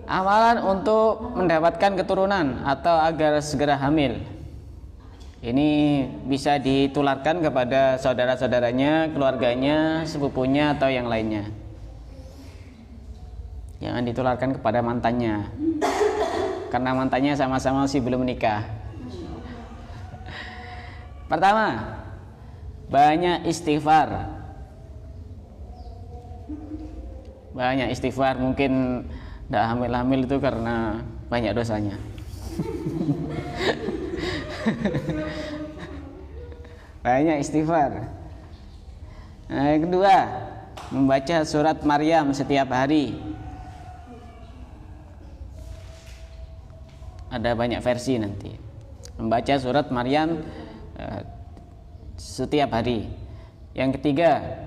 Amalan untuk mendapatkan keturunan atau agar segera hamil. Ini bisa ditularkan kepada saudara-saudaranya, keluarganya, sepupunya atau yang lainnya. Jangan ditularkan kepada mantannya, karena mantannya sama-sama masih belum menikah. Pertama, banyak istighfar. Banyak istighfar, mungkin tidak hamil-hamil itu karena banyak dosanya. Banyak istighfar. Nah, yang kedua, membaca surat Maryam setiap hari. Ada banyak versi nanti. Membaca surat Maryam setiap hari. Yang ketiga,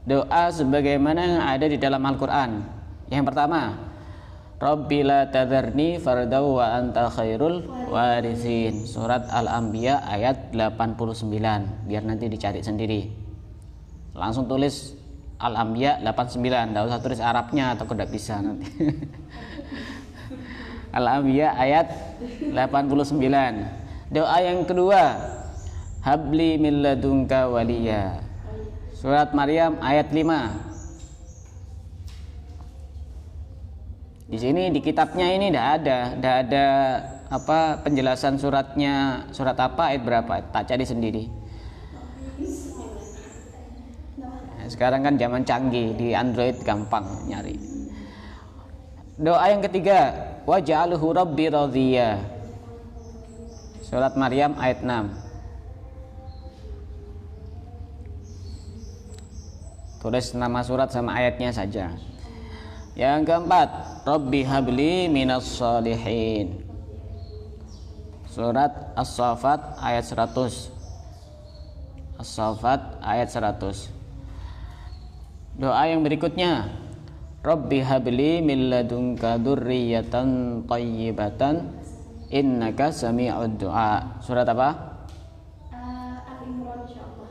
doa sebagaimana yang ada di dalam Al-Quran. Yang pertama, Rabbi la tadharni fardaw wa anta khairul warithin. Surat Al-Anbiya ayat 89. Biar nanti dicari sendiri. Langsung tulis Al-Anbiya 89. Tidak usah tulis Arabnya atau tidak bisa nanti. Al-Anbiya ayat 89. Doa yang kedua, habli min ladunka waliya. Surat Maryam ayat 5. Di sini di kitabnya ini tidak ada apa penjelasan suratnya, surat apa, ayat berapa, tak cari sendiri. Sekarang kan zaman canggih, di Android gampang nyari. Doa yang ketiga, waj'alhu rabbi radhiya. Surat Maryam ayat 6. Tulis nama surat sama ayatnya saja. Yang keempat, Rabbi habli minas shalihin. Surat As-Saffat ayat 100. As-Saffat ayat 100. Doa yang berikutnya, Rabbi habli min ladunka dzurriyyatan thayyibatan innaka sami'ud du'a. Surat apa? Al-Imran insyaallah.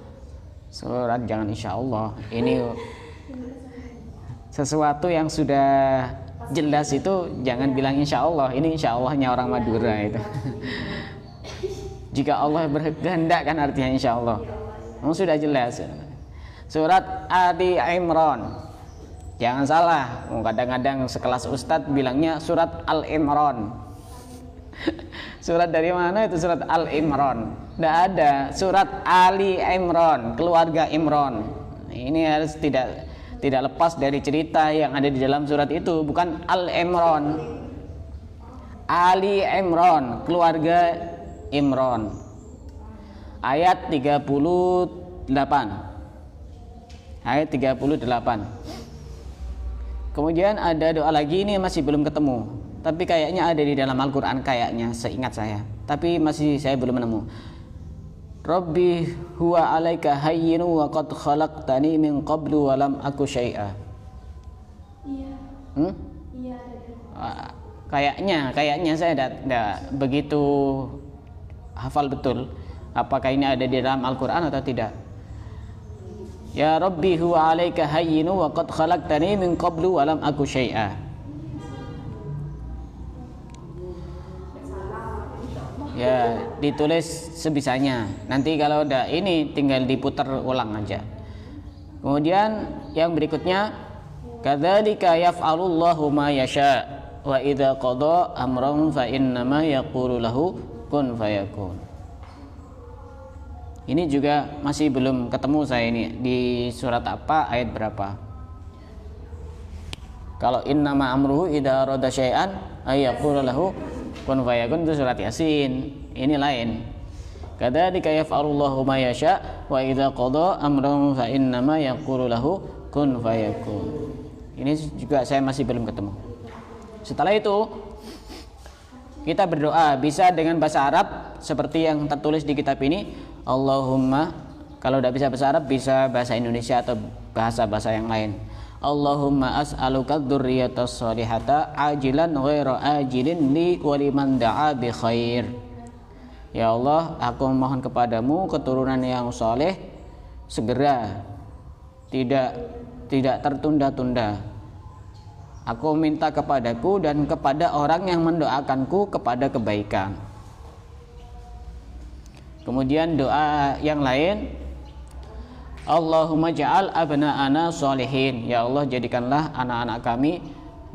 Surat jangan insyaallah. Ini sesuatu yang sudah jelas itu jangan bilang insyaallah. Ini insyallahnya orang Madura itu. Jika Allah berkehendak kan artinya insyaallah. Sudah jelas. Surat Ali Imran. Jangan salah, kadang-kadang sekelas ustadz bilangnya surat Al-Imran. Surat dari mana itu surat Al-Imran? Tidak ada, surat Ali Imran, keluarga Imran. Ini harus tidak lepas dari cerita yang ada di dalam surat itu, bukan Al-Imran. Ali Imran, keluarga Imran. Ayat 38. Ayat 38. Kemudian ada doa lagi, ini masih belum ketemu, tapi kayaknya ada di dalam Al-Quran, kayaknya seingat saya, tapi masih saya belum menemu. Rabbi huwa alaika hayyinu wa qad khalaqtani min qablu wa lam aku syai'a. Iya. Iya. Kayaknya saya tidak begitu hafal betul apakah ini ada di dalam Al-Quran atau tidak. Ya Rabbi huwa alaika hayyinu wa qad khalaqtani min qablu wa lam aku syai'a. Ya, ditulis sebisanya. Nanti kalau udah ini tinggal diputar ulang aja. Kemudian yang berikutnya, kadzalika yaf'alullahu ma yasha wa idza qada amran fa innama yaqulu lahu kun fayakun. Ini juga masih belum ketemu saya ini di surat apa, ayat berapa. Kalau innama amruhu idza arada syai'an ay yaqulu lahu kun fayakun itu surat Yasin. Ini lain. Kadzalika yaf'alullahu ma yasha wa idza qada amran fa innama yaqulu lahu kun fayakun. Ini juga saya masih belum ketemu. Setelah itu kita berdoa bisa dengan bahasa Arab seperti yang tertulis di kitab ini. Allahumma, kalau tidak bisa bahasa Arab bisa bahasa Indonesia atau bahasa-bahasa yang lain. Allahumma as'aluka dzurriyyatas shalihata ajilan ghaira ajilin li wa liman da'a bi khair. Ya Allah, aku memohon kepadamu keturunan yang saleh segera, tidak tertunda-tunda. Aku minta kepadaku dan kepada orang yang mendoakanku kepada kebaikan. Kemudian doa yang lain, Allahumma ja'al abna'ana sholihin. Ya Allah, jadikanlah anak-anak kami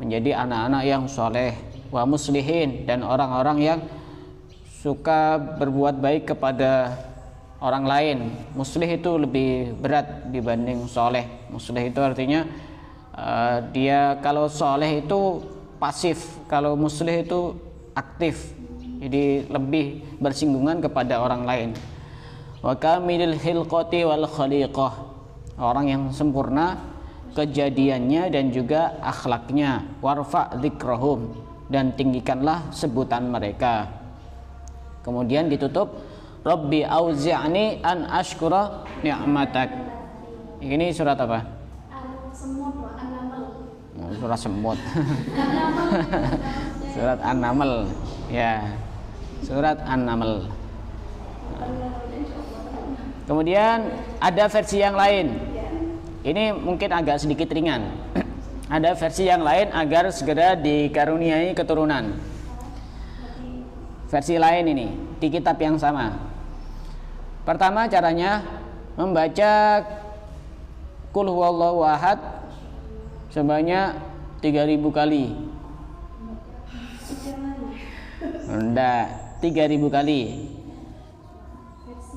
menjadi anak-anak yang soleh, wa muslihin, dan orang-orang yang suka berbuat baik kepada orang lain. Muslih itu lebih berat dibanding soleh. Muslih itu artinya dia kalau soleh itu pasif, kalau muslih itu aktif, jadi lebih bersinggungan kepada orang lain. Wa kamilil khilqati wal khaliqah, orang yang sempurna kejadiannya dan juga akhlaknya. Warfa dzikrahum, dan tinggikanlah sebutan mereka. Kemudian ditutup, Rabbi auzi'ni an ashkura ni'matak. Ini surat apa? Semut, An-Naml. Surat semut. Surat An-Naml. Ya. Surat An-Naml. Kemudian ada versi yang lain. Ini mungkin agak sedikit ringan. Ada versi yang lain agar segera dikaruniai keturunan. Versi lain ini di kitab yang sama. Pertama caranya membaca Qul huwallahu ahad sebanyak 3000 kali. Enggak, 3000 kali.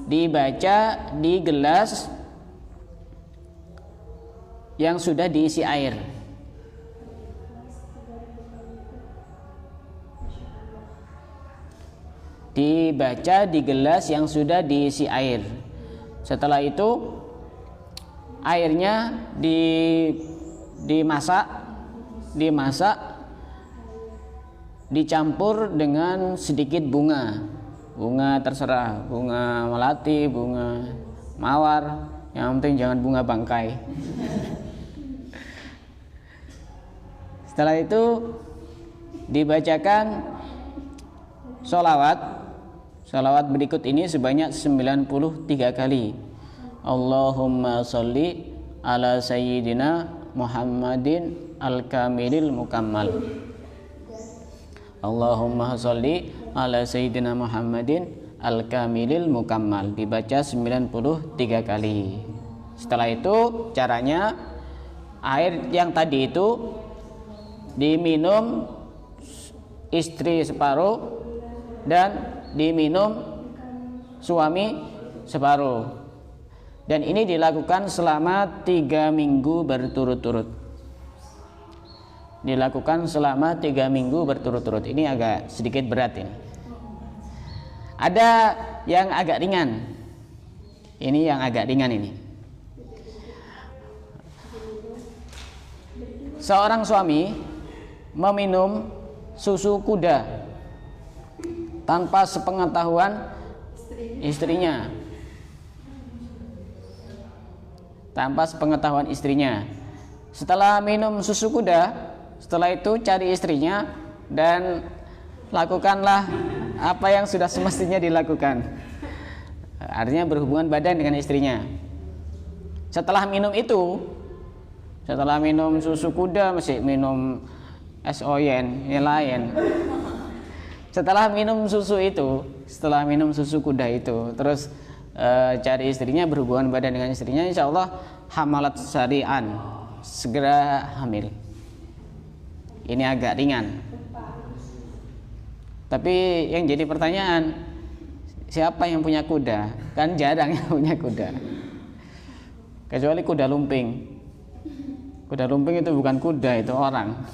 Dibaca di gelas yang sudah diisi air. Dibaca di gelas yang sudah diisi air. Setelah itu airnya dimasak, dicampur dengan sedikit bunga terserah, bunga melati, bunga mawar, yang penting jangan bunga bangkai. Setelah itu dibacakan sholawat berikut ini sebanyak 93 kali. Allahumma sholli ala sayyidina Muhammadin al-kamilil mukammal. Allahumma sholli ala sayyidina Muhammadin al-kamilil mukammal. Dibaca 93 kali. Setelah itu caranya, air yang tadi itu diminum istri separuh dan diminum suami separuh. Dan ini dilakukan selama 3 minggu berturut-turut. Dilakukan selama 3 minggu berturut-turut. Ini agak sedikit berat ini. Ada yang agak ringan. Ini yang agak ringan ini. Seorang suami meminum susu kuda tanpa sepengetahuan istrinya. Tanpa sepengetahuan istrinya. Setelah minum susu kuda, setelah itu cari istrinya dan lakukanlah apa yang sudah semestinya dilakukan. Artinya berhubungan badan dengan istrinya. Setelah minum itu, setelah minum susu kuda, masih minum SOYN, yang lain. Setelah minum susu itu, setelah minum susu kuda itu, terus cari istrinya, berhubungan badan dengan istrinya, insya Allah hamalat syari'an, segera hamil. Ini agak ringan. Tapi yang jadi pertanyaan, siapa yang punya kuda? Kan jarang yang punya kuda. Kecuali kuda lumping. Kuda lumping itu bukan kuda, itu orang.